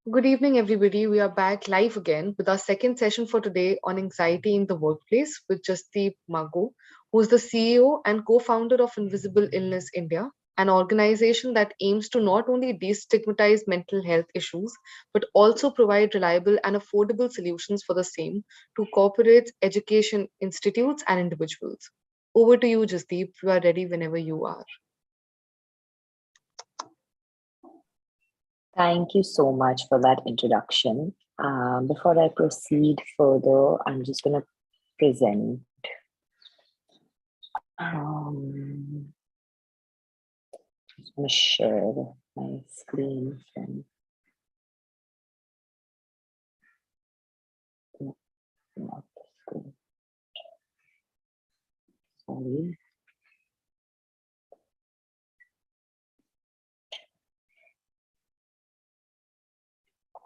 Good evening, everybody. We are back live again with our second session for today on anxiety in the workplace with Jasdeep Mago, who is the CEO and co founder of Invisible Illness India, an organization that aims to not only destigmatize mental health issues, but also provide reliable and affordable solutions for the same to corporates, education institutes, and individuals. Over to you, Jasdeep. You are ready whenever you are. Thank you so much for that introduction. Before I proceed further, I'm just going to present. Just going to share my screen. Not the screen. Sorry.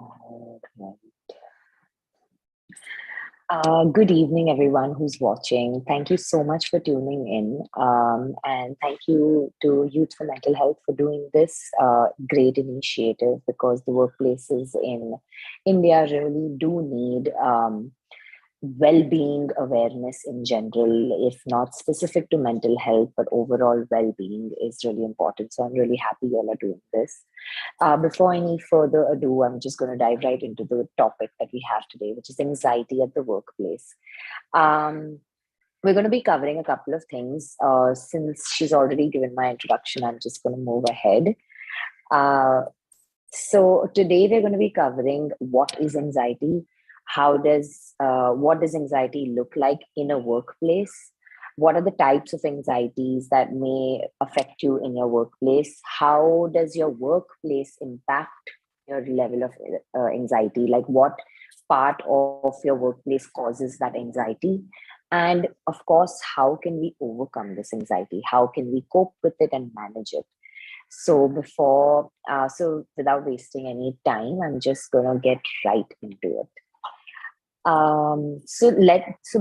All right. Good evening, everyone who's watching. Thank you so much for tuning in. And thank you to Youth for Mental Health for doing this great initiative because the workplaces in India really do need well-being awareness in general, if not specific to mental health, but overall well-being is really important. So I'm really happy you all are doing this. Before any further ado, I'm just going to dive right into the topic that we have today, which is anxiety at the workplace. We're going to be covering a couple of things. Since she's already given my introduction, I'm just going to move ahead. So today we're going to be covering what is anxiety, what does anxiety look like in a workplace, what are the types of anxieties that may affect you in your workplace, how does your workplace impact your level of anxiety, like what part of your workplace causes that anxiety, and of course how can we overcome this anxiety, how can we cope with it and manage it. So without wasting any time, I'm just gonna get right into it. So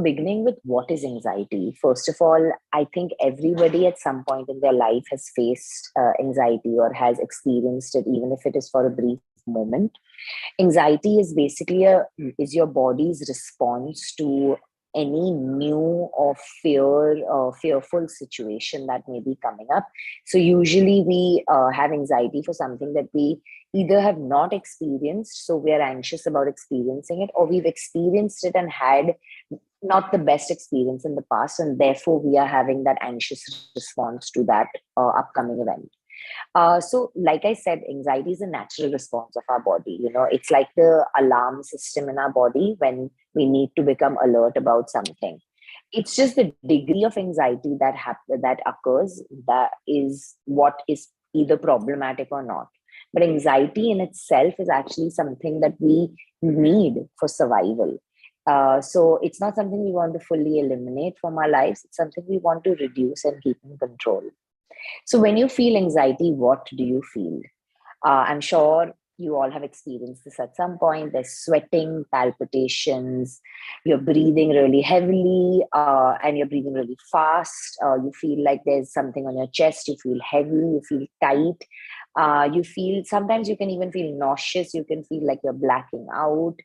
beginning with what is anxiety. First of all, I think everybody at some point in their life has faced anxiety or has experienced it, even if it is for a brief moment. Anxiety is basically is your body's response to any new or fearful situation that may be coming up. So usually we have anxiety for something that we either have not experienced, so we are anxious about experiencing it, or we've experienced it and had not the best experience in the past, and therefore we are having that anxious response to that upcoming event. So, like I said, anxiety is a natural response of our body. You know, it's like the alarm system in our body when we need to become alert about something. It's just the degree of anxiety that occurs that is what is either problematic or not. But anxiety in itself is actually something that we need for survival. So it's not something we want to fully eliminate from our lives. It's something we want to reduce and keep in control. So when you feel anxiety, what do you feel? I'm sure you all have experienced this at some point. There's sweating, palpitations, you're breathing really heavily, and you're breathing really fast. You feel like there's something on your chest, you feel heavy, you feel tight. You feel sometimes you can even feel nauseous, you can feel like you're blacking out.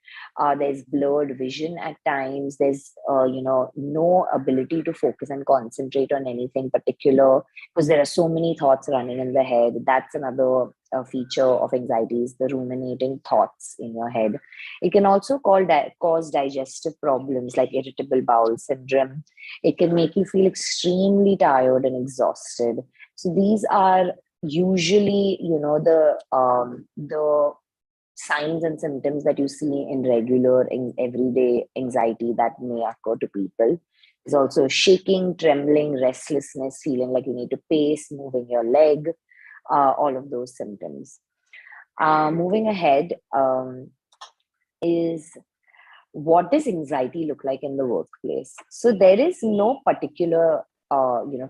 There's blurred vision at times. There's no ability to focus and concentrate on anything particular because there are so many thoughts running in the head. That's another feature of anxiety, is the ruminating thoughts in your head. It can also cause digestive problems like irritable bowel syndrome. It can make you feel extremely tired and exhausted. So these are usually, the signs and symptoms that you see in regular everyday anxiety that may occur to people. There's also shaking, trembling, restlessness, feeling like you need to pace, moving your leg, all of those symptoms. Moving ahead, is what does anxiety look like in the workplace? So there is no particular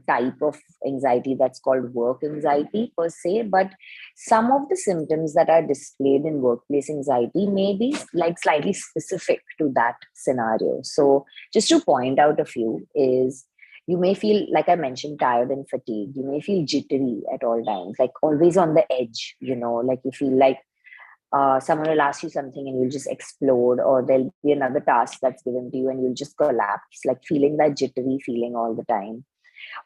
type of anxiety that's called work anxiety per se, but some of the symptoms that are displayed in workplace anxiety may be like slightly specific to that scenario. So just to point out a few is, you may feel, like I mentioned, tired and fatigued. You may feel jittery at all times, like always on the edge, like you feel like someone will ask you something and you'll just explode, or there'll be another task that's given to you and you'll just collapse, like feeling that jittery feeling all the time.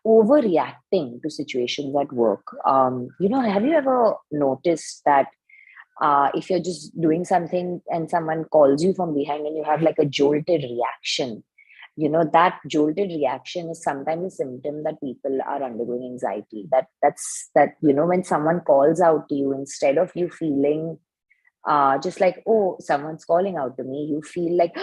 Overreacting to situations at work. Have you ever noticed that if you're just doing something and someone calls you from behind and you have like a jolted reaction, that jolted reaction is sometimes a symptom that people are undergoing anxiety. When someone calls out to you, instead of you feeling just like, oh, someone's calling out to me, you feel like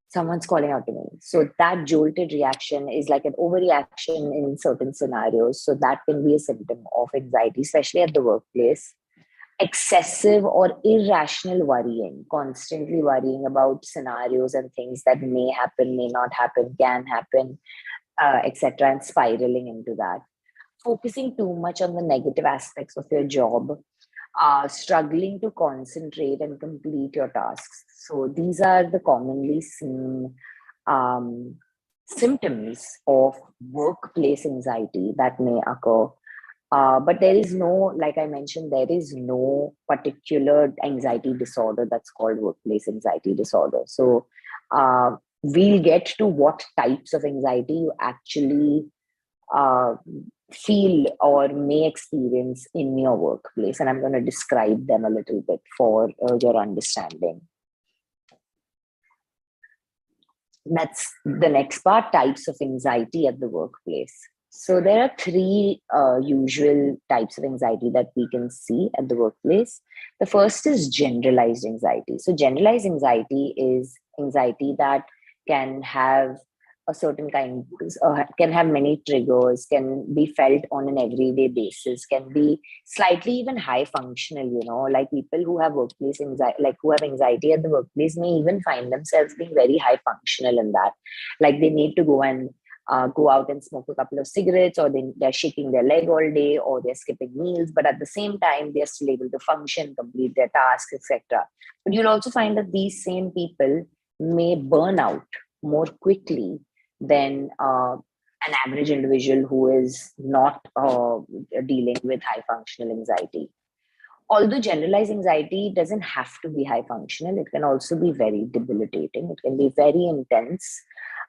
someone's calling out to me. So that jolted reaction is like an overreaction in certain scenarios. So that can be a symptom of anxiety, especially at the workplace. Excessive or irrational worrying, constantly worrying about scenarios and things that may happen, may not happen, can happen, etc., and spiraling into that. Focusing too much on the negative aspects of your job, struggling to concentrate and complete your tasks. So these are the commonly seen um, symptoms of workplace anxiety that may occur. But there is no, like I mentioned, there is no particular anxiety disorder that's called workplace anxiety disorder. So we'll get to what types of anxiety you actually uh, feel or may experience in your workplace. And I'm going to describe them a little bit for your understanding. That's the next part, types of anxiety at the workplace. So there are three usual types of anxiety that we can see at the workplace. The first is generalized anxiety. So generalized anxiety is anxiety that can have a certain kind, can have many triggers, can be felt on an everyday basis, can be slightly even high functional, like people who have workplace anxiety, like who have anxiety at the workplace may even find themselves being very high functional in that. Like they need to go out and smoke a couple of cigarettes, or they're shaking their leg all day, or they're skipping meals, but at the same time they're still able to function, complete their tasks, etc. But you'll also find that these same people may burn out more quickly than an average individual who is not dealing with high functional anxiety. Although generalized anxiety doesn't have to be high functional, it can also be very debilitating. It can be very intense.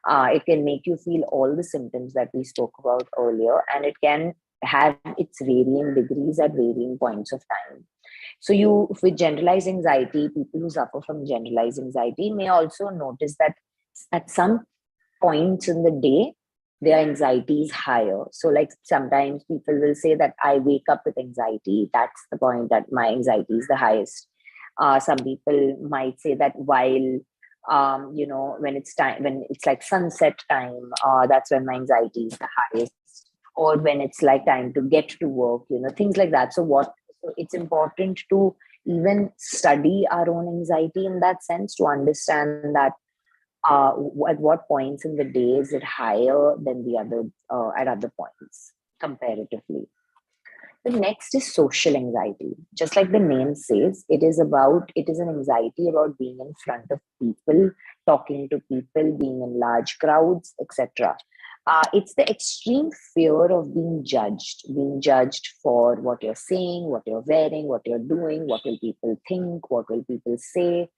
It can make you feel all the symptoms that we spoke about earlier, and it can have its varying degrees at varying points of time. So, with generalized anxiety, people who suffer from generalized anxiety may also notice that at some points in the day, their anxiety is higher. So, like sometimes people will say that I wake up with anxiety. That's the point that my anxiety is the highest. Some people might say that while when it's time, when it's like sunset time, that's when my anxiety is the highest, or when it's like time to get to work, things like that. So it's important to even study our own anxiety in that sense, to understand that at what points in the day is it higher than the other at other points comparatively. The next is social anxiety. Just like the name says, it is an anxiety about being in front of people, talking to people, being in large crowds, etc. It's the extreme fear of being judged for what you're saying, what you're wearing, what you're doing, what will people think, what will people say.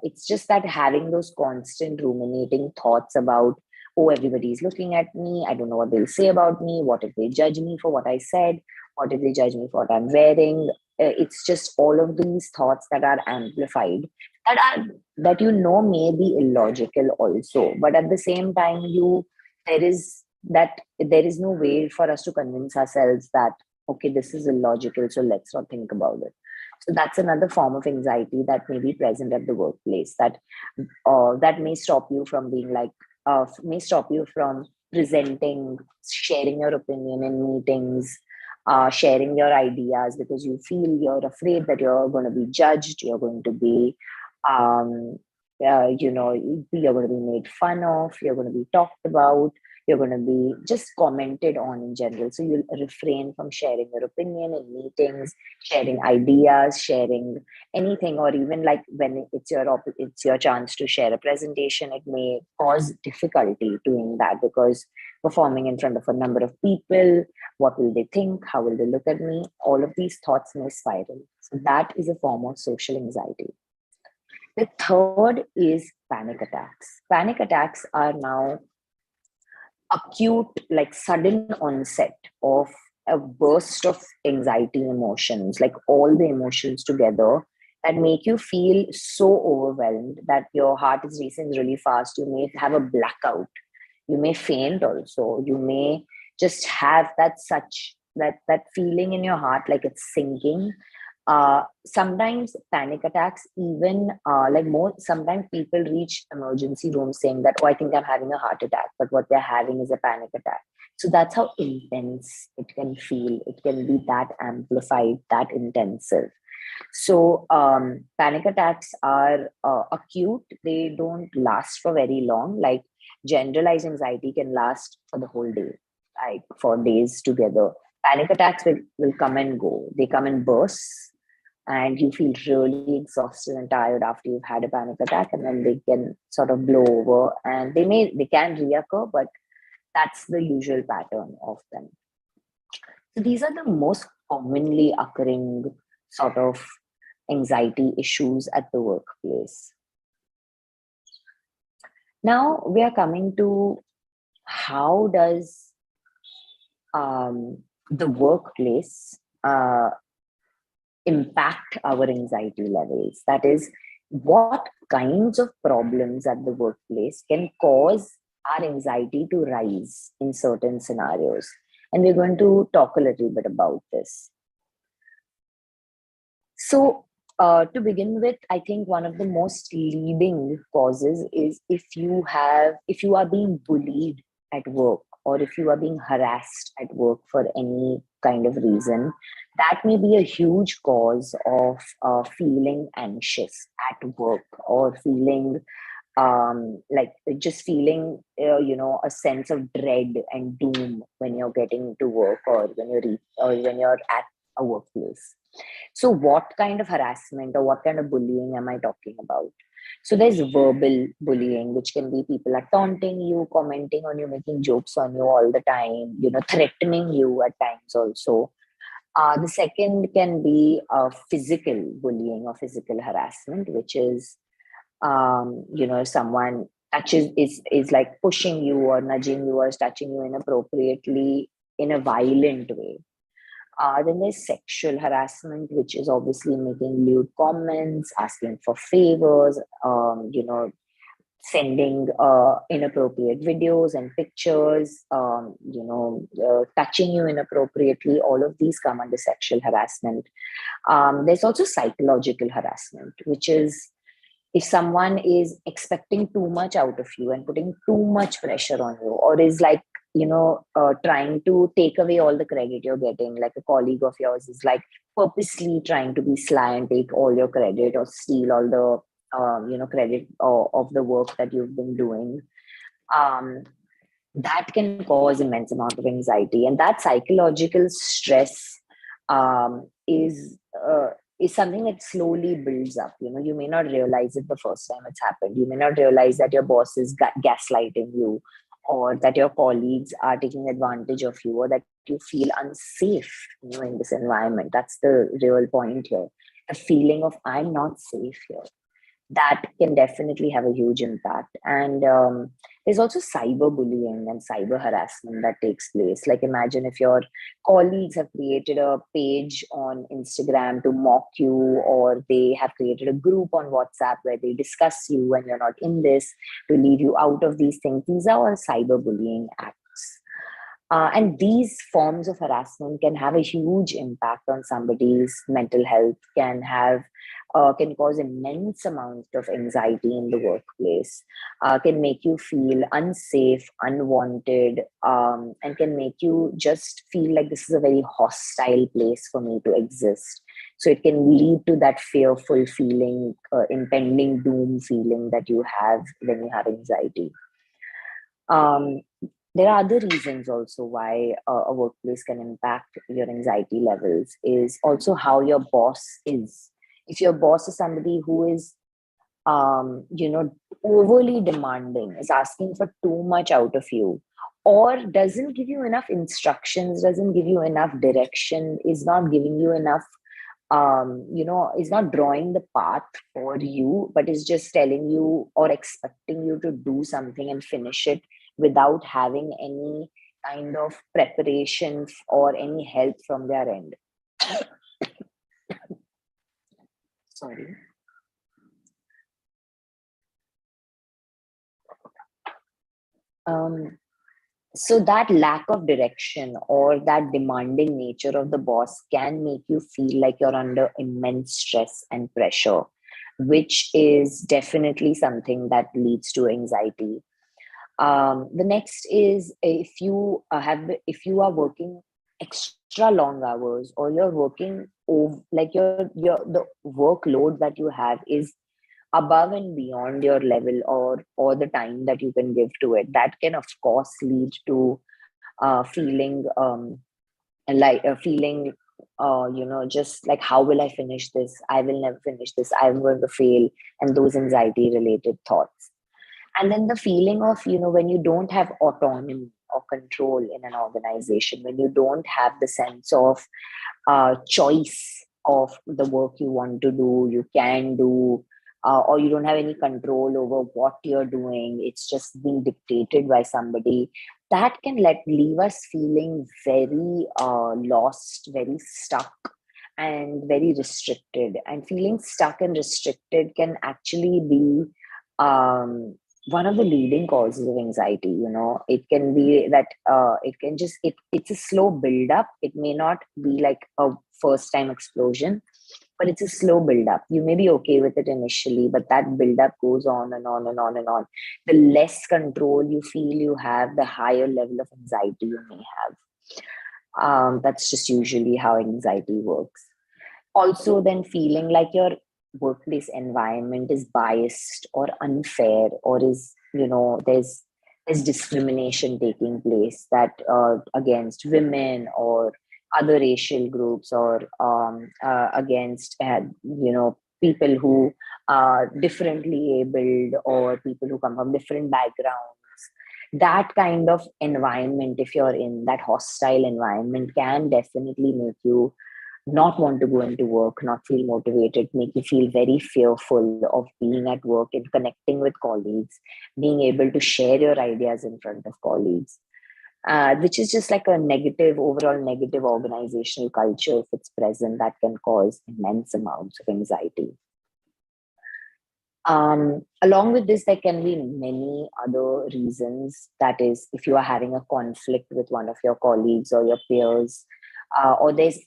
It's just that having those constant ruminating thoughts about, oh, everybody's looking at me, I don't know what they'll say about me, what if they judge me for what I said, what if they judge me for what I'm wearing. It's just all of these thoughts that are amplified, that may be illogical also, but at the same time there is there is no way for us to convince ourselves that, okay, this is illogical, so let's not think about it. So that's another form of anxiety that may be present at the workplace, that may stop you from being like, may stop you from presenting, sharing your opinion in meetings, sharing your ideas, because you feel you're afraid that you're going to be judged, you're going to be, um, you're going to be made fun of, you're going to be talked about, You're going to be just commented on in general. So you'll refrain from sharing your opinion in meetings, sharing ideas, sharing anything, or even like when it's your chance to share a presentation, it may cause difficulty doing that because performing in front of a number of people, what will they think? How will they look at me? All of these thoughts may spiral. So that is a form of social anxiety. The third is panic attacks. Panic attacks are now acute, like sudden onset of a burst of anxiety emotions, like all the emotions together that make you feel so overwhelmed that your heart is racing really fast. You may have a blackout. You may faint also. You may just have that feeling in your heart like it's sinking. Sometimes panic attacks even like more sometimes people reach emergency rooms saying that, oh, I think I'm having a heart attack, but what they're having is a panic attack. So that's how intense it can feel. It can be that amplified, that intensive. So panic attacks are acute. They don't last for very long. Like generalized anxiety can last for the whole day, like for days together. Panic attacks will come and go. They come in bursts, and you feel really exhausted and tired after you've had a panic attack, and then they can sort of blow over, and they can reoccur, but that's the usual pattern of them. So these are the most commonly occurring sort of anxiety issues at the workplace. Now we are coming to how does the workplace impact our anxiety levels. That is, what kinds of problems at the workplace can cause our anxiety to rise in certain scenarios. And we're going to talk a little bit about this. So, to begin with, I think one of the most leading causes is if you are being bullied at work, or if you are being harassed at work for any kind of reason, that may be a huge cause of feeling anxious at work, or feeling like just feeling a sense of dread and doom when you're getting to work, or when you're at a workplace. So what kind of harassment or what kind of bullying am I talking about? So there's verbal bullying, which can be people are taunting you, commenting on you, making jokes on you all the time, threatening you at times also. The second can be physical bullying or physical harassment, which is, someone touches is like pushing you or nudging you or touching you inappropriately in a violent way. Then there's sexual harassment, which is obviously making lewd comments, asking for favors, sending inappropriate videos and pictures, touching you inappropriately. All of these come under sexual harassment. There's also psychological harassment, which is if someone is expecting too much out of you and putting too much pressure on you, or is like, trying to take away all the credit you're getting, like a colleague of yours is like purposely trying to be sly and take all your credit or steal all the, credit of the work that you've been doing. Um, that can cause immense amount of anxiety, and that psychological stress is something that slowly builds up. You may not realize it the first time it's happened. You may not realize that your boss is gaslighting you, or that your colleagues are taking advantage of you, or that you feel unsafe in this environment. That's the real point here. The feeling of I'm not safe here, that can definitely have a huge impact. And there's also cyberbullying and cyber harassment that takes place. Like imagine if your colleagues have created a page on Instagram to mock you, or they have created a group on WhatsApp where they discuss you when you're not in this, to leave you out of these things. These are all cyberbullying acts. And these forms of harassment can have a huge impact on somebody's mental health, can cause immense amount of anxiety in the workplace, can make you feel unsafe, unwanted, and can make you just feel like this is a very hostile place for me to exist. So it can lead to that fearful feeling, impending doom feeling that you have when you have anxiety. Um, There are other reasons also why a workplace can impact your anxiety levels, is also how your boss is. If your boss is somebody who is overly demanding, is asking for too much out of you, or doesn't give you enough instructions, doesn't give you enough direction, is not giving you enough, is not drawing the path for you, but is just telling you or expecting you to do something and finish it without having any kind of preparation or any help from their end. Sorry. Um, so that lack of direction or that demanding nature of the boss can make you feel like you're under immense stress and pressure, which is definitely something that leads to anxiety. The next is, if you are working extra long hours, or you're working over, like your the workload that you have is above and beyond your level, or the time that you can give to it, that can of course lead to feeling just like, how will I finish this, I will never finish this, I'm going to fail, and those anxiety related thoughts. And then the feeling of, when you don't have autonomy or control in an organization, when you don't have the sense of choice of the work you want to do, you can do, or you don't have any control over what you're doing, it's just being dictated by somebody, that can leave us feeling very lost, very stuck, and very restricted. And feeling stuck and restricted can actually be one of the leading causes of anxiety. It can be that it's a slow build up. It may not be like a first time explosion, but it's a slow build up. You may be okay with it initially, but that build up goes on and on and on and on. The less control you feel you have, the higher level of anxiety you may have. That's just usually how anxiety works. Also, then feeling like your workplace environment is biased or unfair, or is, there's discrimination taking place, that against women or other racial groups, or against people who are differently abled, or people who come from different backgrounds. That kind of environment, if you're in that hostile environment, can definitely make you not want to go into work, not feel motivated, make you feel very fearful of being at work and connecting with colleagues, being able to share your ideas in front of colleagues, which is just like a overall negative organizational culture. If it's present, that can cause immense amounts of anxiety. Along with this, there can be many other reasons. That is, if you are having a conflict with one of your colleagues or your peers, or there's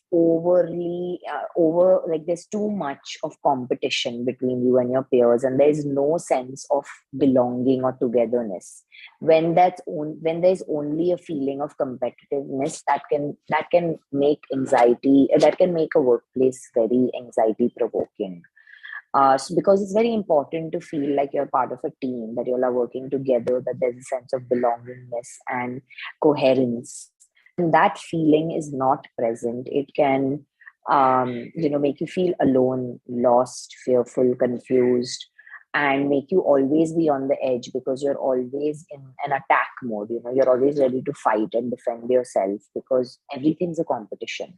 there's too much of competition between you and your peers, and there's no sense of belonging or togetherness. When there's only a feeling of competitiveness, that can make anxiety, that can make a workplace very anxiety provoking. Because it's very important to feel like you're part of a team, that you all are working together, that there's a sense of belongingness and coherence. When that feeling is not present, it can, make you feel alone, lost, fearful, confused, and make you always be on the edge, because you're always in an attack mode. You're always ready to fight and defend yourself, because everything's a competition,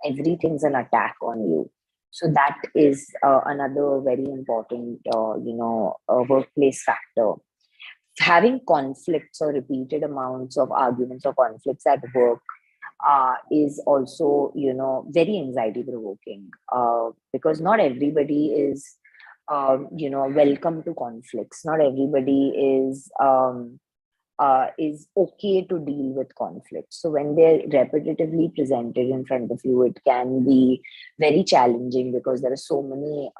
everything's an attack on you. So that is another very important, workplace factor. Having conflicts or repeated amounts of arguments or conflicts at work is also, very anxiety provoking, because not everybody is, welcome to conflicts. Not everybody is okay to deal with conflict. So when they're repetitively presented in front of you, it can be very challenging, because there are so many,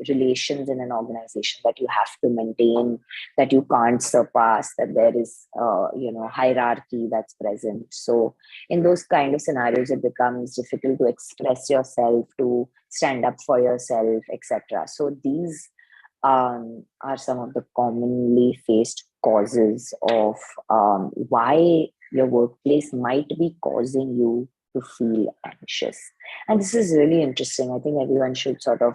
relations in an organization that you have to maintain, that you can't surpass, that there is, hierarchy that's present. So in those kind of scenarios, it becomes difficult to express yourself, to stand up for yourself, etc. So these are some of the commonly faced causes of why your workplace might be causing you to feel anxious. And this is really interesting. I think everyone should sort of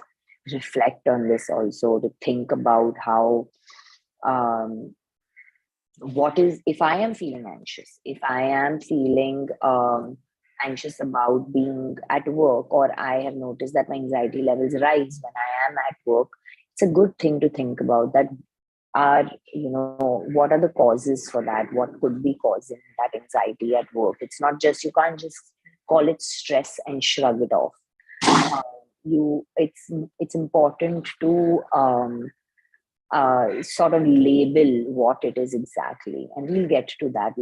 reflect on this also, to think about how um, what is, if I am feeling anxious, if I am feeling anxious about being at work, or I have noticed that my anxiety levels rise when I am at work, it's a good thing to think about that. Are, what are the causes for that? What could be causing that anxiety at work? It's not just, you can't just call it stress and shrug it off. uh, you it's important to sort of label what it is exactly, and we'll get to that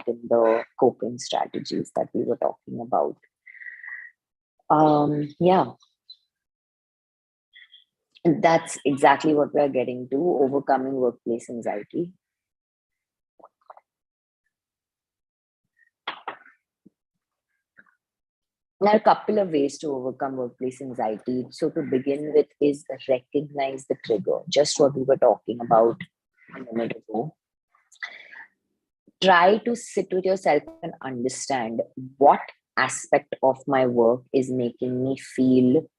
in the coping strategies that we were talking about. Yeah, and that's exactly what we're getting to, overcoming workplace anxiety. There are a couple of ways to overcome workplace anxiety. So to begin with is recognize the trigger, just what we were talking about a minute ago. Try to sit with yourself and understand what aspect of my work is making me feel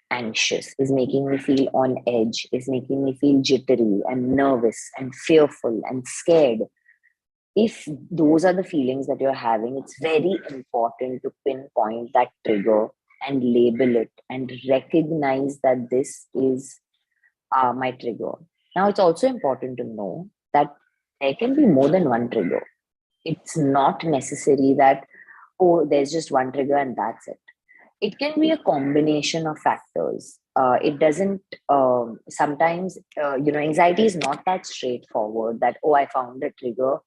anxious, is making me feel on edge, is making me feel jittery and nervous and fearful and scared. If those are the feelings that you're having, it's very important to pinpoint that trigger and label it and recognize that this is my trigger. Now, it's also important to know that there can be more than one trigger. It's not necessary that, oh, there's just one trigger and that's it. It can be a combination of factors. It doesn't, sometimes, anxiety is not that straightforward that, oh, I found a trigger,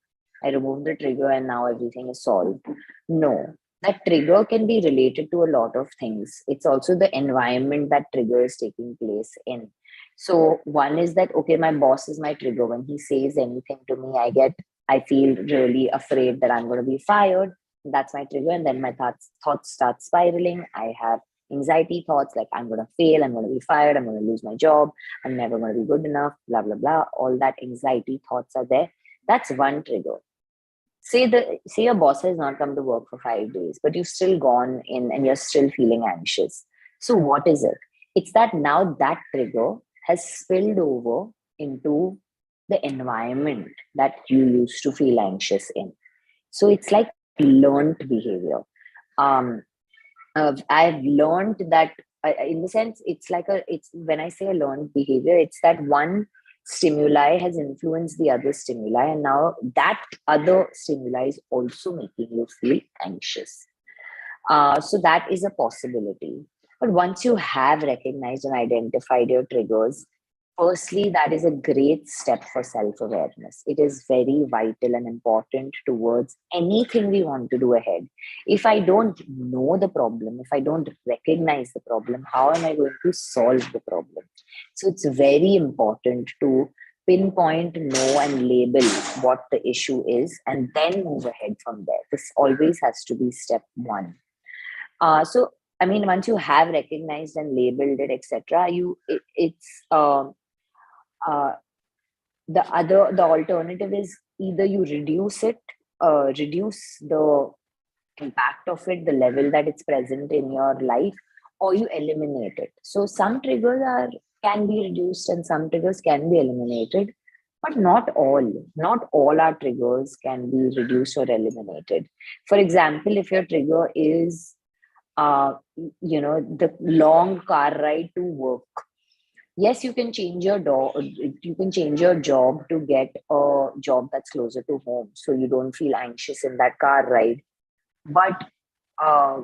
I removed the trigger, and now everything is solved. No, that trigger can be related to a lot of things. It's also the environment that trigger is taking place in. So, one is that, okay, my boss is my trigger. When he says anything to me, I feel really afraid that I'm going to be fired. That's my trigger. And then my thoughts start spiraling. I have anxiety thoughts like, I'm going to fail, I'm going to be fired, I'm going to lose my job, I'm never going to be good enough, blah, blah, blah. All that anxiety thoughts are there. That's one trigger. Say your boss has not come to work for 5 days, but you've still gone in and you're still feeling anxious. So what is it? It's that now that trigger has spilled over into the environment that you used to feel anxious in. So it's like learned behavior. Um, I've learned that, in the sense, it's when I say a learned behavior, it's that one stimuli has influenced the other stimuli, and now that other stimuli is also making you feel anxious. So that is a possibility. But once you have recognized and identified your triggers, firstly, that is a great step for self awareness. It is very vital and important towards anything we want to do ahead. If I don't know the problem, if I don't recognize the problem, how am I going to solve the problem? So it's very important to pinpoint, know, and label what the issue is, and then move ahead from there. This always has to be step one. So I mean, once you have recognized and labeled it, etc., it's uh, the alternative is either you reduce it, reduce the impact of it, the level that it's present in your life, or you eliminate it. So some triggers are can be reduced and some triggers can be eliminated, but not all our triggers can be reduced or eliminated. For example, if your trigger is uh, the long car ride to work, yes, you can change your you can change your job to get a job that's closer to home so you don't feel anxious in that car ride. But uh,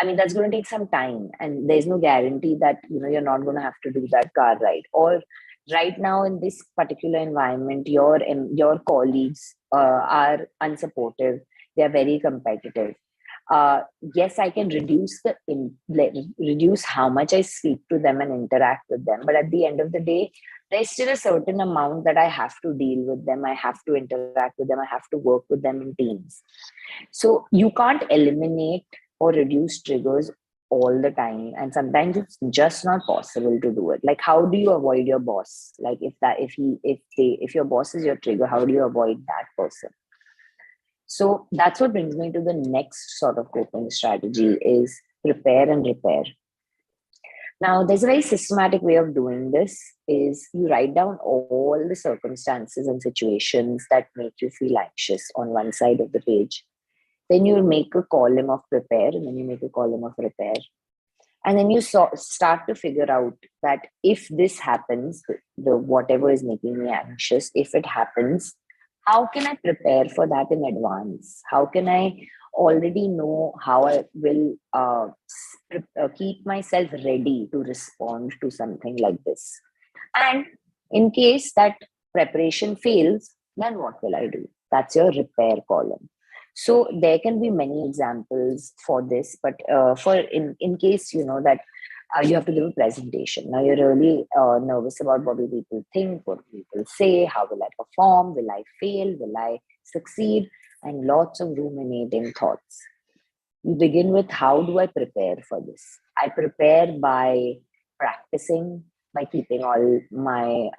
I mean, that's going to take some time, and there's no guarantee that you're not going to have to do that car ride. Or right now in this particular environment, your colleagues are unsupportive. They are very competitive. Yes, I can reduce how much I speak to them and interact with them, but at the end of the day, there's still a certain amount that I have to deal with them. I have to interact with them. I have to work with them in teams. So you can't eliminate or reduce triggers all the time, and sometimes it's just not possible to do it. Like, how do you avoid your boss? Like, if your boss is your trigger, how do you avoid that person? So that's what brings me to the next sort of coping strategy is prepare and repair. Now, there's a very systematic way of doing this is you write down all the circumstances and situations that make you feel anxious on one side of the page. Then you make a column of prepare, and then you make a column of repair. And then you start to figure out that if this happens, the whatever is making me anxious, if it happens, how can I prepare for that in advance? How can I already know how I will keep myself ready to respond to something like this? And in case that preparation fails, then what will I do? That's your repair column. So there can be many examples for this, but for in case you know that you have to give a presentation. Now you're really nervous about what will people think, what will people say, how will I perform, will I fail, will I succeed, and lots of ruminating thoughts. You begin with how do I prepare for this? I prepare by practicing, by keeping all my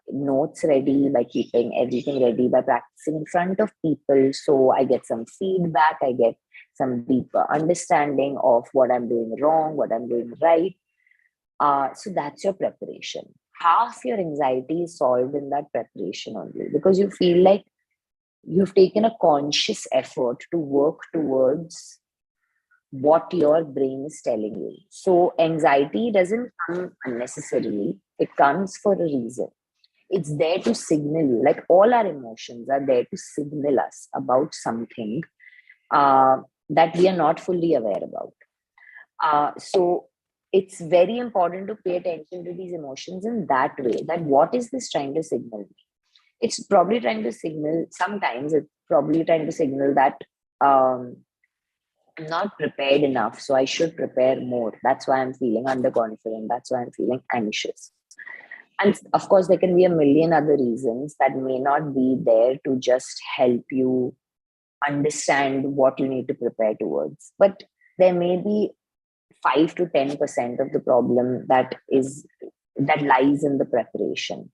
notes ready, by keeping everything ready, by practicing in front of people. So I get some feedback, I get some deeper understanding of what I'm doing wrong, what I'm doing right. So that's your preparation. Half your anxiety is solved in that preparation only because you feel like you've taken a conscious effort to work towards what your brain is telling you. So anxiety doesn't come unnecessarily, it comes for a reason. It's there to signal you, like all our emotions are there to signal us about something that we are not fully aware about. So it's very important to pay attention to these emotions in that way, that what is this trying to signal me? It's probably trying to signal, sometimes it's probably trying to signal that I'm not prepared enough, so I should prepare more. That's why I'm feeling underconfident. That's why I'm feeling anxious. And of course, there can be a million other reasons that may not be there to just help you understand what you need to prepare towards. But there may be 5 to 10% of the problem that lies in the preparation.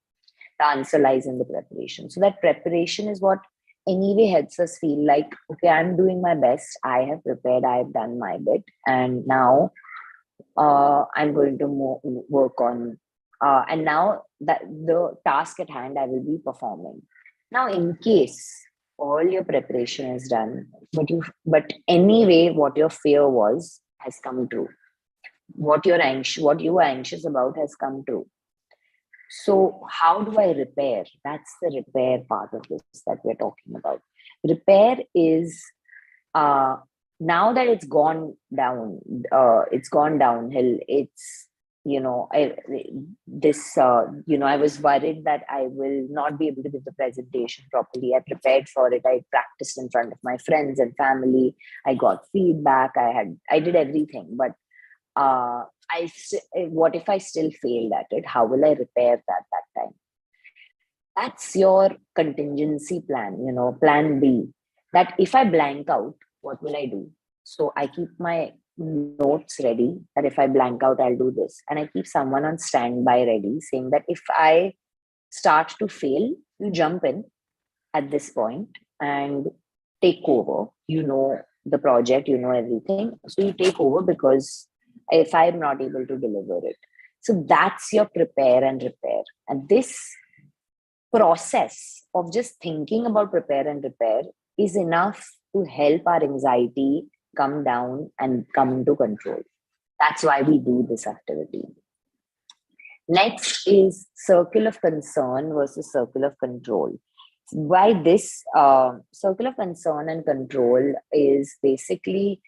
The answer lies in the preparation. So that preparation is what anyway helps us feel like, okay, I'm doing my best. I have prepared. I have done my bit. And now I'm going to work on, and now that the task at hand, I will be performing. Now, in case all your preparation is done, but anyway, what your fear was has come true. What what you were anxious about has come true. So, how do I repair? That's the repair part of this that we're talking about. Repair is uh, now that it's gone down, it's gone downhill. It's I was worried that I will not be able to give the presentation properly. I prepared for it. I practiced in front of my friends and family. I got feedback. I did everything, but what if I still failed at it? How will I repair that time? That's your contingency plan, plan B. That if I blank out, what will I do? So I keep my notes ready that if I blank out, I'll do this. And I keep someone on standby ready saying that if I start to fail, you jump in at this point and take over. You know the project, you know everything. So you take over because if I'm not able to deliver it. So that's your prepare and repair. And this process of just thinking about prepare and repair is enough to help our anxiety come down and come into control. That's why we do this activity. Next is circle of concern versus circle of control. Why this circle of concern and control is basically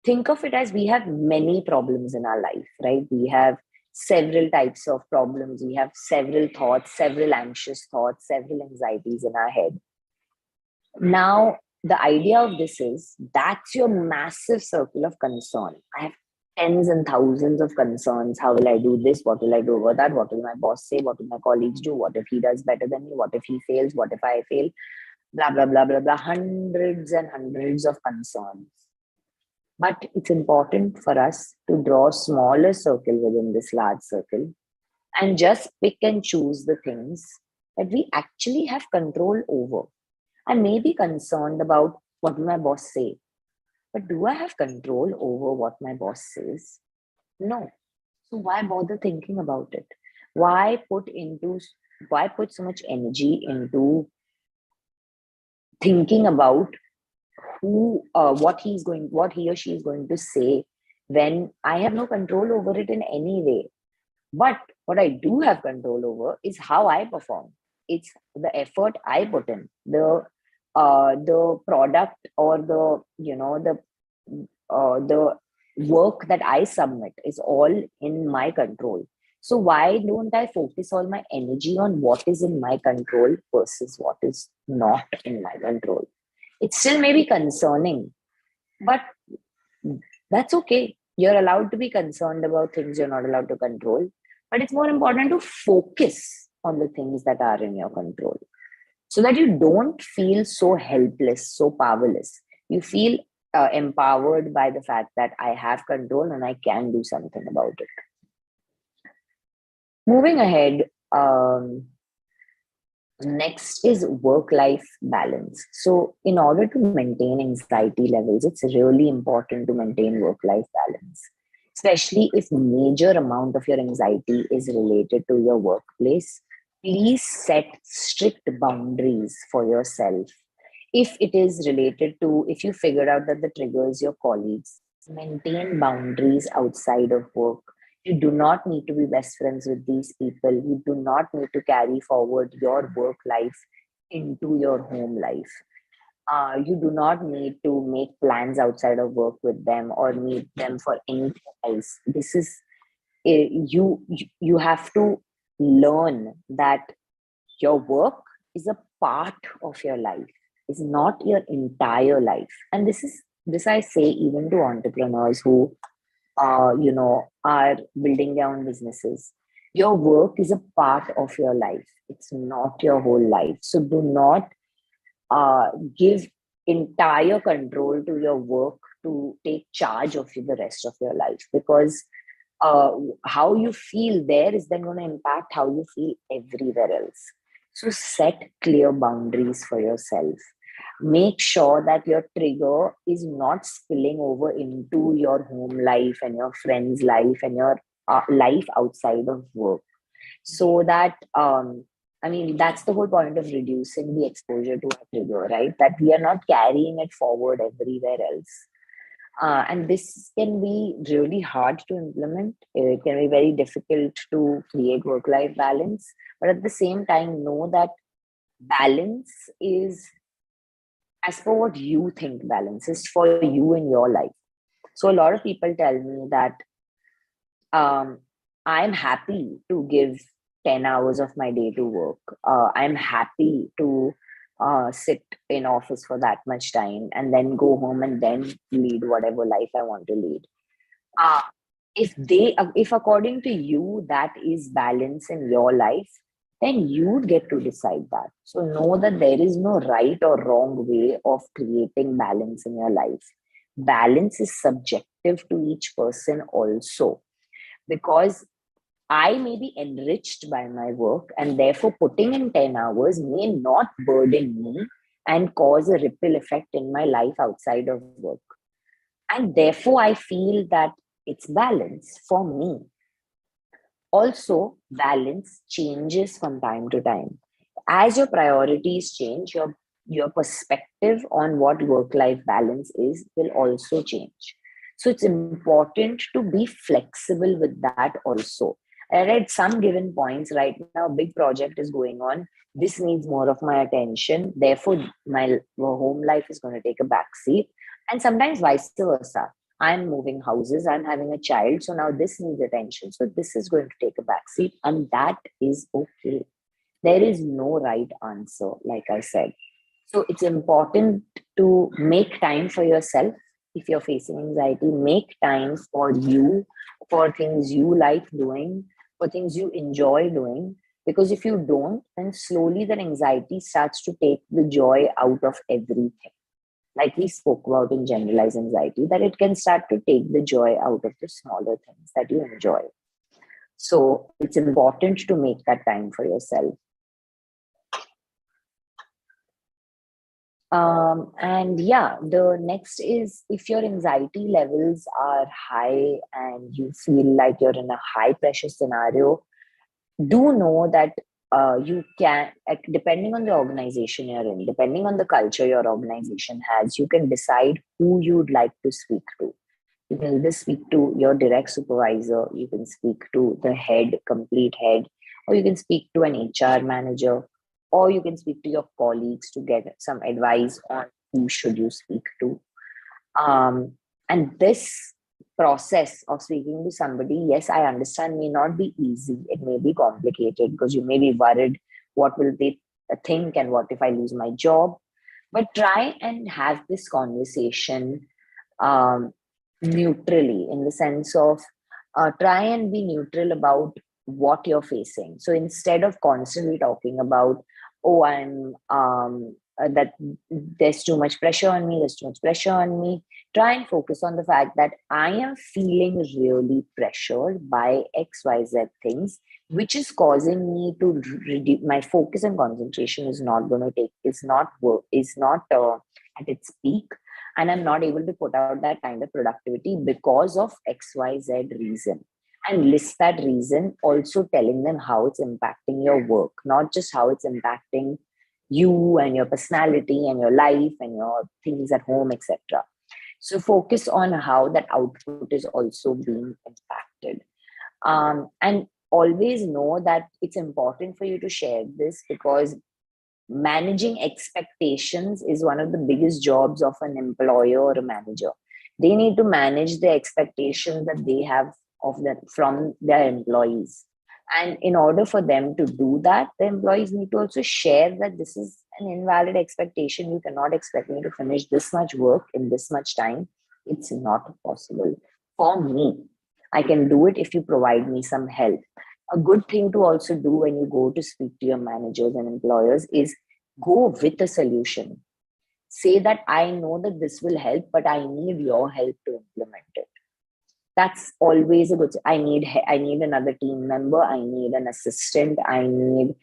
think of it as we have many problems in our life, right? We have several types of problems. We have several thoughts, several anxious thoughts, several anxieties in our head. Now, the idea of this is that's your massive circle of concern. I have tens and thousands of concerns. How will I do this? What will I do over that? What will my boss say? What will my colleagues do? What if he does better than me? What if he fails? What if I fail? Blah, blah, blah, blah, blah. Hundreds and hundreds of concerns. But it's important for us to draw a smaller circle within this large circle and just pick and choose the things that we actually have control over. I may be concerned about what my boss say, but do I have control over what my boss says? No. So why bother thinking about it? Why put into why put so much energy into thinking about what he or she is going to say when I have no control over it in any way. But what I do have control over is how I perform. It's the effort I put in, the product or the work that I submit is all in my control. So why don't I focus all my energy on what is in my control versus what is not in my control? It still may be concerning, but that's okay. You're allowed to be concerned about things you're not allowed to control, but it's more important to focus on the things that are in your control so that you don't feel so helpless, so powerless. You feel empowered by the fact that I have control and I can do something about it. Moving ahead, next is work life balance. So, in order to maintain anxiety levels, it's really important to maintain work life balance, especially if major amount of your anxiety is related to your workplace. Please set strict boundaries for yourself. If it is related to, if you figure out that the trigger is your colleagues, maintain boundaries outside of work. You do not need to be best friends with these people. You do not need to carry forward your work life into your home life. You do not need to make plans outside of work with them or meet them for anything else. This is you have to learn that your work is a part of your life, is not your entire life. And this I say even to entrepreneurs who are building their own businesses. Your work is a part of your life. It's not your whole life. So do not uh, give entire control to your work to take charge of the rest of your life, because uh, how you feel there is then going to impact how you feel everywhere else. So set clear boundaries for yourself. Make sure that your trigger is not spilling over into your home life and your friends' life and your life outside of work. So that, I mean, that's the whole point of reducing the exposure to a trigger, right? That we are not carrying it forward everywhere else. And this can be really hard to implement. It can be very difficult to create work life balance. But at the same time, know that balance is as per what you think balance is for you in your life. So, a lot of people tell me that um, I'm happy to give 10 hours of my day to work. I'm happy to sit in office for that much time and then go home and then lead whatever life I want to lead. uh, if according to you that is balance in your life, then you get to decide that. So know that there is no right or wrong way of creating balance in your life. Balance is subjective to each person also, because I may be enriched by my work, and therefore putting in 10 hours may not burden me and cause a ripple effect in my life outside of work. And therefore, I feel that it's balance for me. Also, balance changes from time to time. As your priorities change, your perspective on what work life balance is will also change. So it's important to be flexible with that also. And at some given points, right now, a big project is going on. This needs more of my attention. Therefore, my home life is going to take a back seat. And sometimes vice versa. I'm moving houses, I'm having a child, so now this needs attention. So this is going to take a back seat, and that is okay. There is no right answer, like I said. So it's important to make time for yourself. If you're facing anxiety, make time for you, for things you like doing, for things you enjoy doing. Because if you don't, then slowly that anxiety starts to take the joy out of everything. like we spoke about in generalized anxiety, that it can start to take the joy out of the smaller things that you enjoy. So it's important to make that time for yourself. And yeah, the next is, if your anxiety levels are high and you feel like you're in a high pressure scenario, do know that you can, depending on the organization you're in, depending on the culture your organization has, you can decide who you'd like to speak to. You can either speak to your direct supervisor, you can speak to the head, complete head, or you can speak to an HR manager, or you can speak to your colleagues to get some advice on who should you speak to. um, and this process of speaking to somebody, yes, I understand, may not be easy. It may be complicated because you may be worried, what will they think, and what if I lose my job? But try and have this conversation um, neutrally, in the sense of try and be neutral about what you're facing. So instead of constantly talking about, oh, I'm that there's too much pressure on me, there's too much pressure on me, try and focus on the fact that I am feeling really pressured by XYZ things, which is causing me to reduce my focus, and concentration is not going to take, is not work, is not at its peak, and I'm not able to put out that kind of productivity because of XYZ reason. And list that reason, also telling them how it's impacting your work, not just how it's impacting you and your personality and your life and your things at home, etc. So focus on how that output is also being impacted. And always know that it's important for you to share this, because managing expectations is one of the biggest jobs of an employer or a manager. They need to manage the expectations that they have of them from their employees. And in order for them to do that, the employees need to also share that this is an invalid expectation. You cannot expect me to finish this much work in this much time. It's not possible for me. I can do it if you provide me some help. A good thing to also do when you go to speak to your managers and employers is go with a solution. Say that I know that this will help, but I need your help to implement it. That's always a good. I need another team member, I need an assistant, I need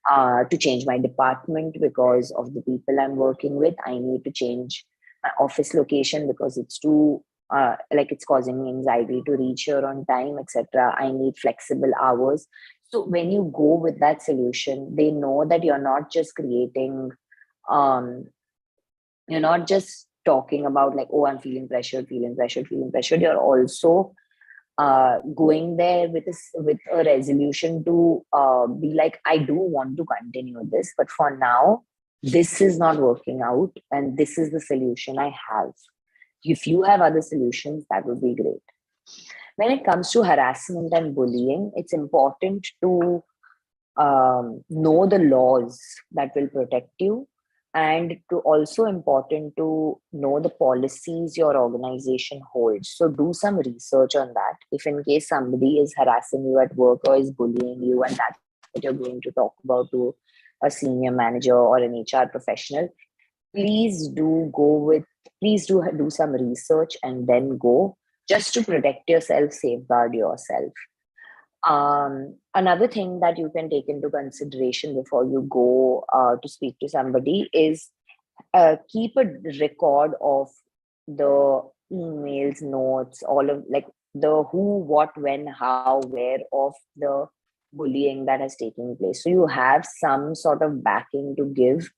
to change my department because of the people I'm working with, I need to change my office location because it's too like it's causing me anxiety to reach here on time, etc. I need flexible hours. So when you go with that solution, they know that you're not just creating um you're not just talking about like, oh, I'm feeling pressured, feeling pressured, feeling pressured. You're also going there with a resolution to be like, I do want to continue this, but for now, this is not working out, and this is the solution I have. If you have other solutions, that would be great. When it comes to harassment and bullying, it's important to know the laws that will protect you, and to also important to know the policies your organization holds. So do some research on that. If in case somebody is harassing you at work or is bullying you, and that's what you're going to talk about to a senior manager or an HR professional, please do some research and then go, just to protect yourself, safeguard yourself. Another thing that you can take into consideration before you go to speak to somebody is keep a record of the emails, notes, all of like the who, what, when, how, where of the bullying that has taken place. So you have some sort of backing to give.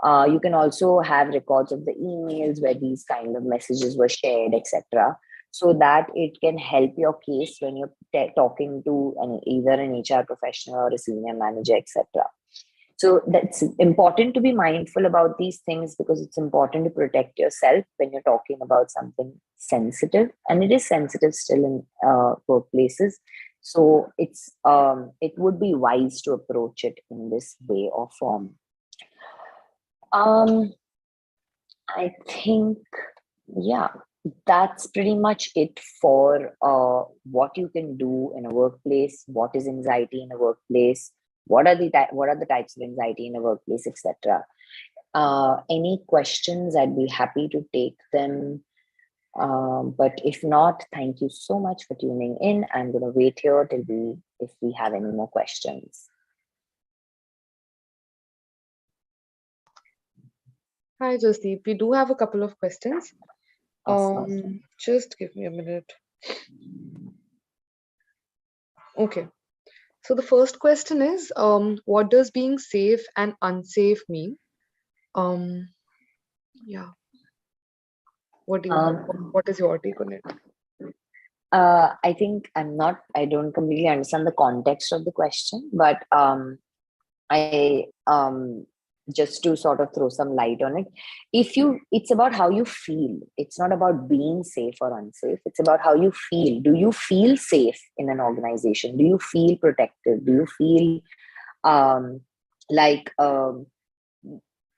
You can also have records of the emails where these kind of messages were shared, etc., so that it can help your case when you're talking to either an HR professional or a senior manager, etc. So that's important to be mindful about these things, because it's important to protect yourself when you're talking about something sensitive, and it is sensitive still in workplaces. So it would be wise to approach it in this way or form. Um, I think, yeah, that's pretty much it for what you can do in a workplace, what is anxiety in a workplace, what are the types of anxiety in a workplace, etc. Any questions, I'd be happy to take them. But if not, thank you so much for tuning in. I'm going to wait here till if we have any more questions. Hi, Jasdeep. We do have a couple of questions. Awesome. Just give me a minute. Okay. So the first question is, what does being safe and unsafe mean? Um, yeah. What do you have? What is your take on it? I think I don't completely understand the context of the question, but I just to sort of throw some light on it. It's about how you feel. It's not about being safe or unsafe. It's about how you feel. Do you feel safe in an organization? Do you feel protected? Do you feel um, like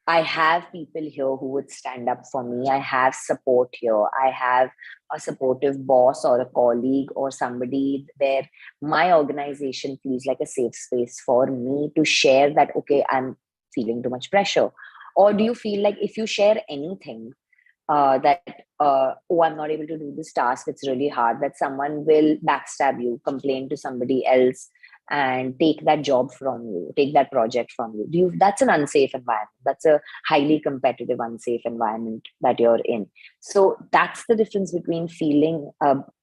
I have people here who would stand up for me. I have support here. I have a supportive boss or a colleague or somebody where my organization feels like a safe space for me to share that, okay, I'm feeling too much pressure. Or do you feel like if you share anything, that, oh, I'm not able to do this task, it's really hard, that someone will backstab you, complain to somebody else, and take that job from you, take that project from you? That's an unsafe environment. That's a highly competitive, unsafe environment that you're in. So that's the difference between feeling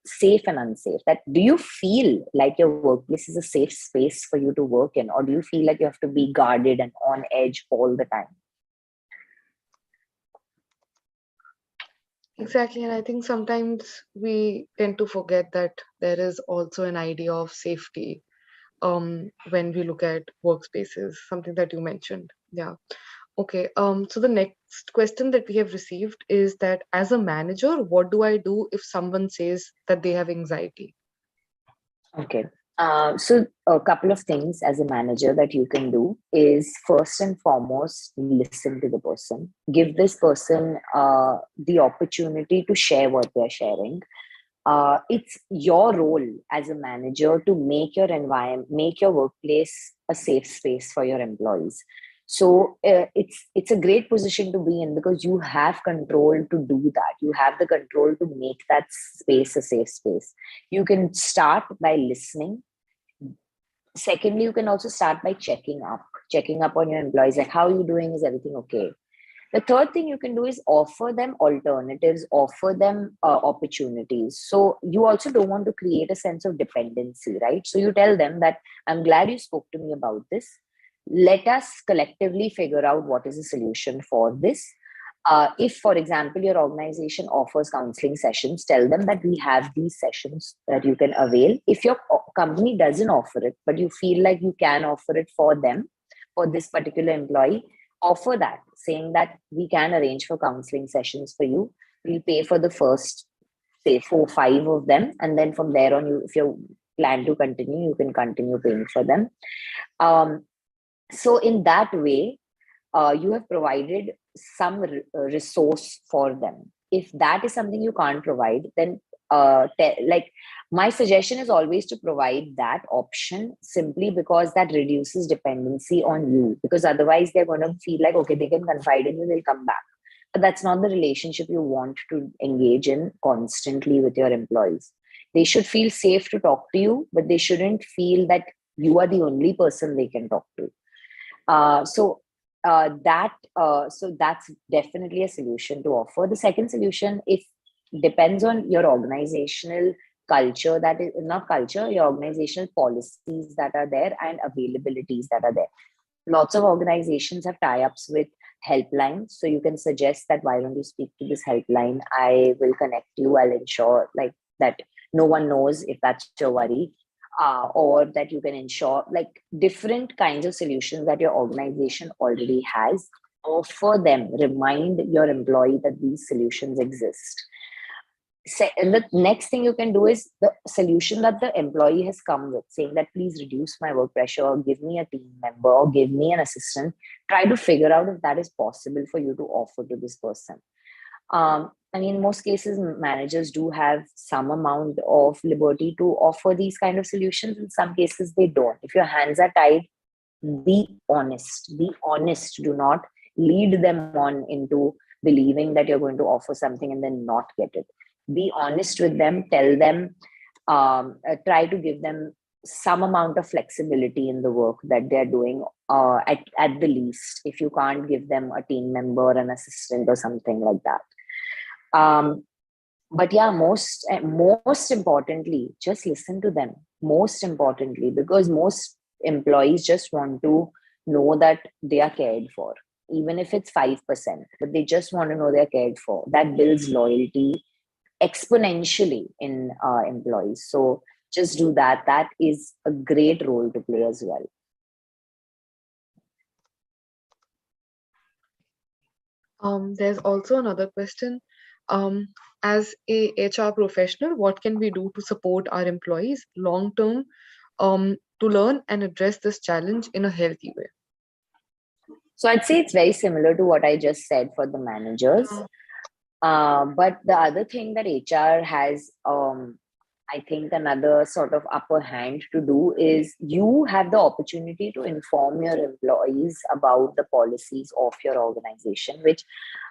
safe and unsafe. That, do you feel like your workplace is a safe space for you to work in, or do you feel like you have to be guarded and on edge all the time? Exactly. And I think sometimes we tend to forget that there is also an idea of safety when we look at workspaces, something that you mentioned. Yeah. Okay. So the next question that we have received is that as a manager, what do I do if someone says that they have anxiety? Okay. So a couple of things as a manager that you can do is, first and foremost, listen to the person. Give this person the opportunity to share what they're sharing. It's your role as a manager to make your environment, make your workplace a safe space for your employees. So it's a great position to be in, because you have control to do that. You have the control to make that space a safe space. You can start by listening. Secondly, you can also start by checking up on your employees, like, how are you doing, is everything okay? The third thing you can do is offer them alternatives, offer them opportunities. So you also don't want to create a sense of dependency, right? So you tell them that, I'm glad you spoke to me about this. Let us collectively figure out what is the solution for this. If, for example, your organization offers counseling sessions, tell them that we have these sessions that you can avail. If your company doesn't offer it, but you feel like you can offer it for them, for this particular employee, offer that, saying that we can arrange for counseling sessions for you. We'll pay for the first, say, 4 5 of them, and then from there on, you, if you plan to continue, you can continue paying for them. So in that way, you have provided some resource for them. If that is something you can't provide, then like, my suggestion is always to provide that option, simply because that reduces dependency on you. Because otherwise, they're going to feel like, okay, they can confide in you, they'll come back. But that's not the relationship you want to engage in constantly with your employees. They should feel safe to talk to you, but they shouldn't feel that you are the only person they can talk to. So that's definitely a solution to offer. The second solution, if depends on your organizational culture, that is not culture, your organizational policies that are there and availabilities that are there. Lots of organizations have tie-ups with helplines, so you can suggest that, why don't you speak to this helpline? I will connect you. I'll ensure like that no one knows if that's your worry, or that you can ensure, like, different kinds of solutions that your organization already has. Offer them, remind your employee that these solutions exist. And the next thing you can do is the solution that the employee has come with, saying that, please reduce my work pressure, or give me a team member, or give me an assistant. Try to figure out if that is possible for you to offer to this person. I mean, in most cases, managers do have some amount of liberty to offer these kind of solutions. In some cases, they don't. If your hands are tied, be honest. Be honest. Do not lead them on into believing that you're going to offer something and then not get it. Be honest with them, tell them, try to give them some amount of flexibility in the work that they're doing, at the least, if you can't give them a team member, an assistant or something like that. But yeah, most importantly, just listen to them, most importantly, because most employees just want to know that they are cared for, even if it's 5%, but they just want to know they're cared for. That builds loyalty exponentially in employees. So just do that. That is a great role to play as well. There's also another question. As a HR professional, what can we do to support our employees long term, to learn and address this challenge in a healthy way? So I'd say it's very similar to what I just said for the managers. But the other thing that HR has, I think, another sort of upper hand to do is you have the opportunity to inform your employees about the policies of your organization, which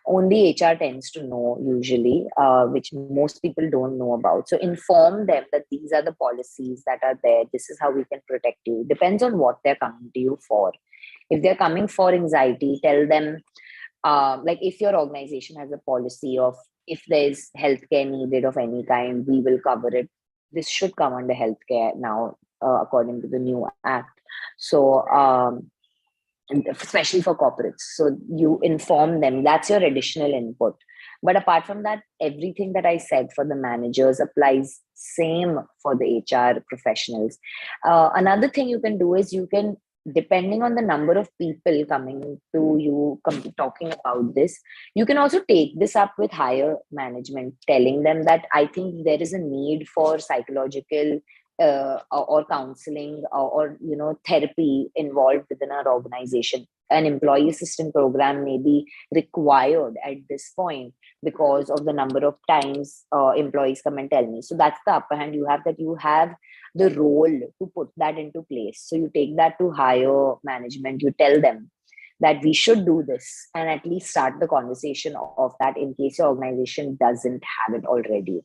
only HR tends to know usually, which most people don't know about. So inform them that these are the policies that are there. This is how we can protect you. Depends on what they're coming to you for. If they're coming for anxiety, tell them, like if your organization has a policy of if there's healthcare needed of any kind, we will cover it. This should come under healthcare now, according to the new act. So, and especially for corporates. So you inform them, that's your additional input. But apart from that, everything that I said for the managers applies same for the HR professionals. Another thing you can do is you can, depending on the number of people coming to you talking about this, you can also take this up with higher management, telling them that I think there is a need for psychological or counseling, or therapy involved within our organization. An employee assistance program may be required at this point because of the number of times employees come and tell me. So that's the upper hand you have, that you have the role to put that into place. So you take that to higher management, you tell them that we should do this, and at least start the conversation of that in case your organization doesn't have it already.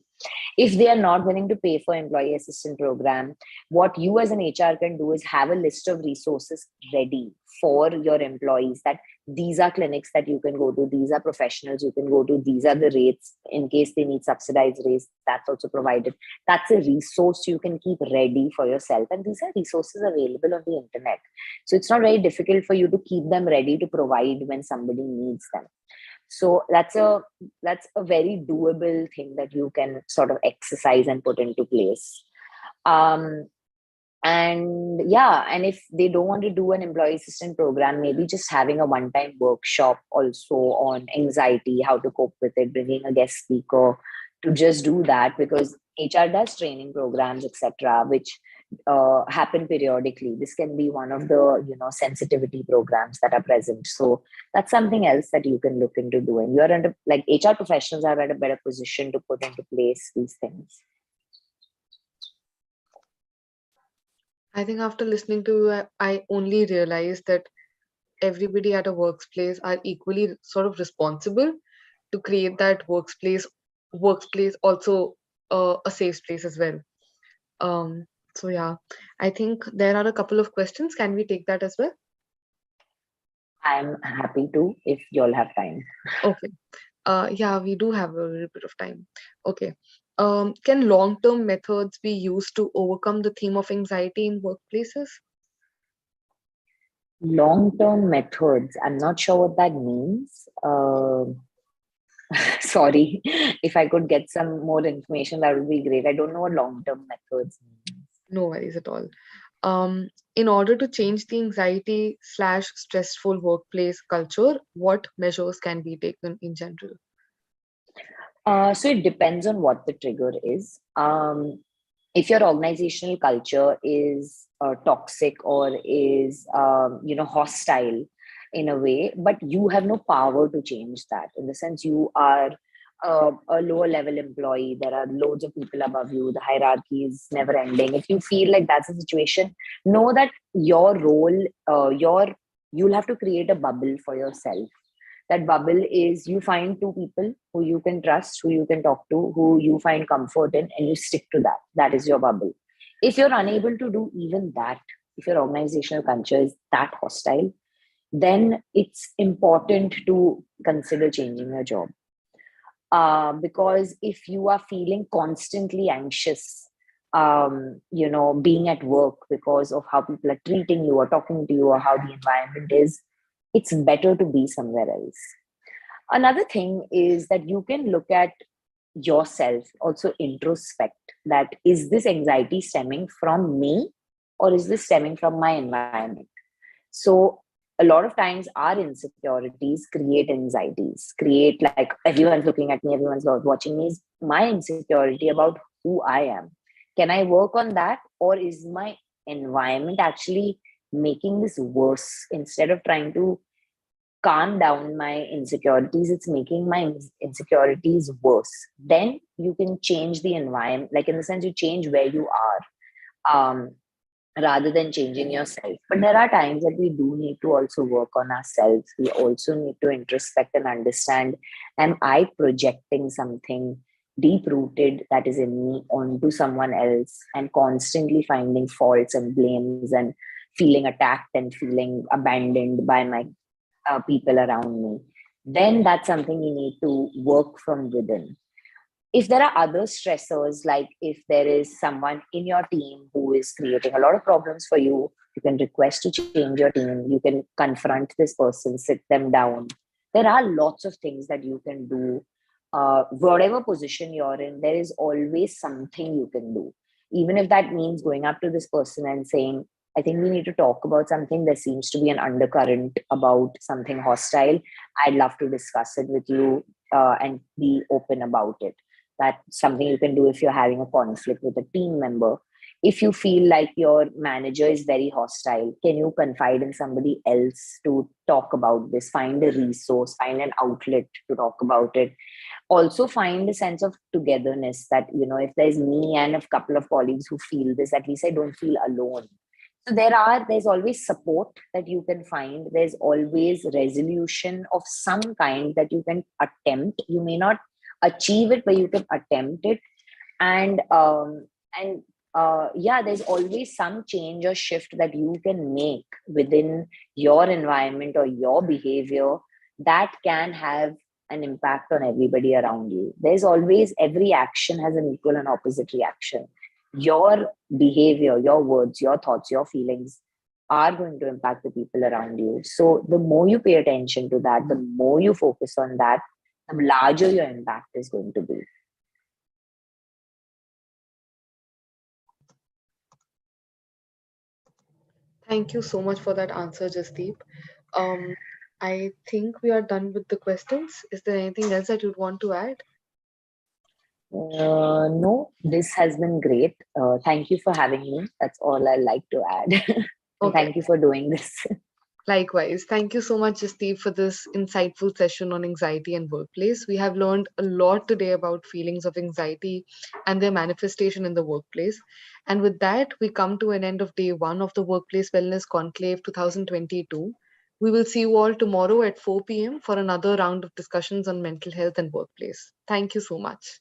If they are not willing to pay for employee assistance program, what you as an HR can do is have a list of resources ready for your employees, that these are clinics that you can go to, these are professionals you can go to, these are the rates in case they need subsidized rates, that's also provided. That's a resource you can keep ready for yourself, and these are resources available on the internet. So it's not very difficult for you to keep them ready to provide when somebody needs them. So that's a very doable thing that you can sort of exercise and put into place. And yeah, and if they don't want to do an employee assistance program, maybe just having a one-time workshop also on anxiety, how to cope with it, bringing a guest speaker to just do that, because HR does training programs, etc., which happen periodically. This can be one of the sensitivity programs that are present. So that's something else that you can look into doing. You're under, like, HR professionals are at a better position to put into place these things. I think after listening to you, I only realized that everybody at a workplace are equally sort of responsible to create that workplace also a safe place as well. So yeah, I think there are a couple of questions. Can we take that as well? I'm happy to, if you all have time. Okay. Yeah, we do have a little bit of time. Okay. Can long-term methods be used to overcome the theme of anxiety in workplaces? Long-term methods, I'm not sure what that means. Sorry, if I could get some more information, that would be great. I don't know what long-term methods means. No worries at all. In order to change the anxiety slash stressful workplace culture, what measures can be taken in general? So it depends on what the trigger is. If your organizational culture is toxic or is hostile in a way, but you have no power to change that, in the sense you are a lower level employee, there are loads of people above you, the hierarchy is never ending. If you feel like that's a situation, know that your role, you'll have to create a bubble for yourself. That bubble is you find two people who you can trust, who you can talk to, who you find comfort in, and you stick to that. That is your bubble. If you're unable to do even that, if your organizational culture is that hostile, then it's important to consider changing your job. Because if you are feeling constantly anxious, being at work because of how people are treating you or talking to you or how the environment is, it's better to be somewhere else. Another thing is that you can look at yourself, also introspect, that is this anxiety stemming from me or is this stemming from my environment? So a lot of times our insecurities create anxieties, create like everyone's looking at me, everyone's watching me, is my insecurity about who I am. Can I work on that? Or is my environment actually making this worse? Instead of trying to calm down my insecurities, it's making my insecurities worse. Then you can change the environment, like in the sense you change where you are. Rather than changing yourself. But there are times that we do need to also work on ourselves. We also need to introspect and understand, am I projecting something deep rooted that is in me onto someone else and constantly finding faults and blames and feeling attacked and feeling abandoned by my people around me? Then that's something you need to work from within. If there are other stressors, like if there is someone in your team who is creating a lot of problems for you, you can request to change your team, you can confront this person, sit them down. There are lots of things that you can do. Whatever position you're in, there is always something you can do, even if that means going up to this person and saying, I think we need to talk about something. There seems to be an undercurrent about something hostile. I'd love to discuss it with you, and be open about it. That's something you can do if you're having a conflict with a team member. If you feel like your manager is very hostile, can you confide in somebody else to talk about this? Find a resource, find an outlet to talk about it. Also find a sense of togetherness, that, if there's me and a couple of colleagues who feel this, at least I don't feel alone. So there's always support that you can find. There's always resolution of some kind that you can attempt. You may not achieve it, but you can attempt it. And yeah, there's always some change or shift that you can make within your environment or your behavior that can have an impact on everybody around you. There's always, every action has an equal and opposite reaction. Your behavior, your words, your thoughts, your feelings are going to impact the people around you. So the more you pay attention to that, the more you focus on that, the larger your impact is going to be. Thank you so much for that answer, Jasdeep. Um, I think we are done with the questions. Is there anything else that you'd want to add? No, this has been great. Thank you for having me. That's all I like to add. And Okay. thank you for doing this. Likewise, thank you so much, Jasdeep, for this insightful session on anxiety and workplace. We have learned a lot today about feelings of anxiety and their manifestation in the workplace. And with that, we come to an end of day one of the Workplace Wellness Conclave 2022. We will see you all tomorrow at 4 p.m. for another round of discussions on mental health and workplace. Thank you so much.